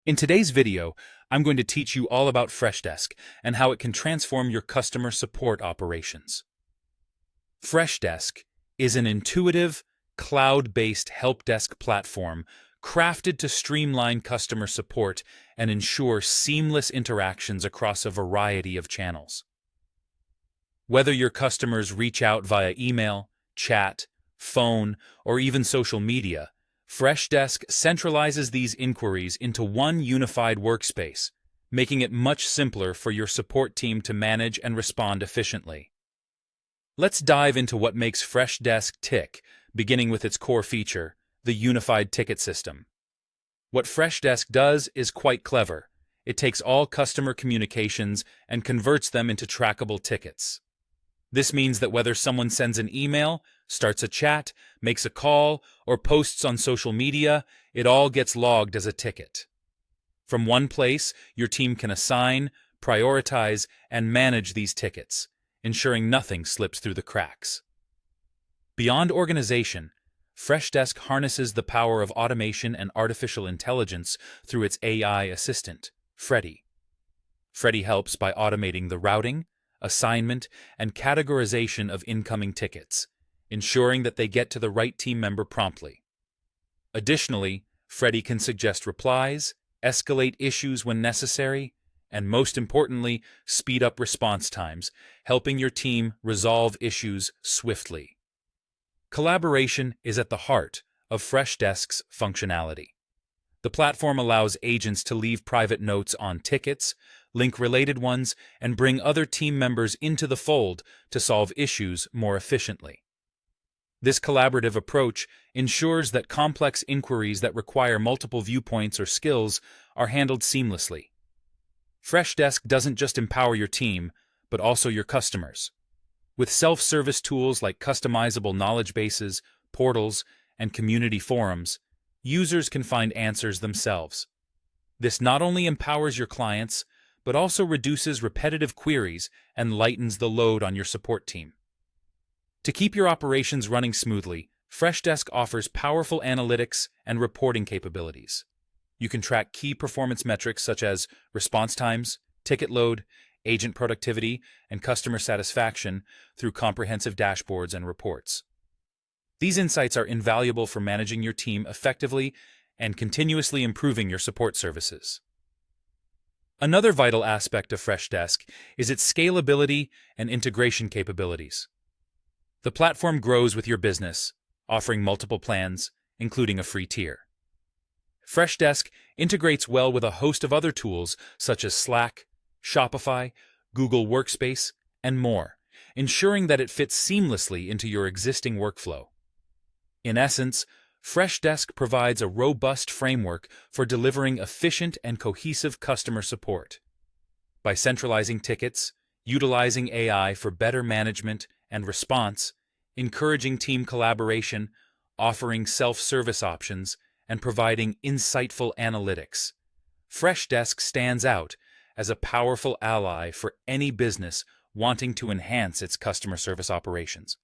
In today's video, I'm going to teach you all about Freshdesk and how it can transform your customer support operations. Freshdesk is an intuitive, cloud-based help desk platform crafted to streamline customer support and ensure seamless interactions across a variety of channels. Whether your customers reach out via email, chat, phone, or even social media, Freshdesk centralizes these inquiries into one unified workspace, making it much simpler for your support team to manage and respond efficiently. Let's dive into what makes Freshdesk tick, beginning with its core feature, the unified ticket system. What Freshdesk does is quite clever. It takes all customer communications and converts them into trackable tickets. This means that whether someone sends an email, starts a chat, makes a call, or posts on social media, it all gets logged as a ticket. From one place, your team can assign, prioritize, and manage these tickets, ensuring nothing slips through the cracks. Beyond organization, Freshdesk harnesses the power of automation and artificial intelligence through its AI assistant, Freddy. Freddy helps by automating the routing, assignment, and categorization of incoming tickets, ensuring that they get to the right team member promptly. Additionally, Freddy can suggest replies, escalate issues when necessary, and most importantly, speed up response times, helping your team resolve issues swiftly. Collaboration is at the heart of Freshdesk's functionality. The platform allows agents to leave private notes on tickets, link related ones, and bring other team members into the fold to solve issues more efficiently. This collaborative approach ensures that complex inquiries that require multiple viewpoints or skills are handled seamlessly. Freshdesk doesn't just empower your team, but also your customers. With self-service tools like customizable knowledge bases, portals, and community forums, users can find answers themselves. This not only empowers your clients, but also reduces repetitive queries and lightens the load on your support team. To keep your operations running smoothly, Freshdesk offers powerful analytics and reporting capabilities. You can track key performance metrics such as response times, ticket load, agent productivity, and customer satisfaction through comprehensive dashboards and reports. These insights are invaluable for managing your team effectively and continuously improving your support services. Another vital aspect of Freshdesk is its scalability and integration capabilities. The platform grows with your business, offering multiple plans, including a free tier. Freshdesk integrates well with a host of other tools such as Slack, Shopify, Google Workspace, and more, ensuring that it fits seamlessly into your existing workflow. In essence, Freshdesk provides a robust framework for delivering efficient and cohesive customer support. By centralizing tickets, utilizing AI for better management and response, encouraging team collaboration, offering self-service options, and providing insightful analytics, Freshdesk stands out as a powerful ally for any business wanting to enhance its customer service operations.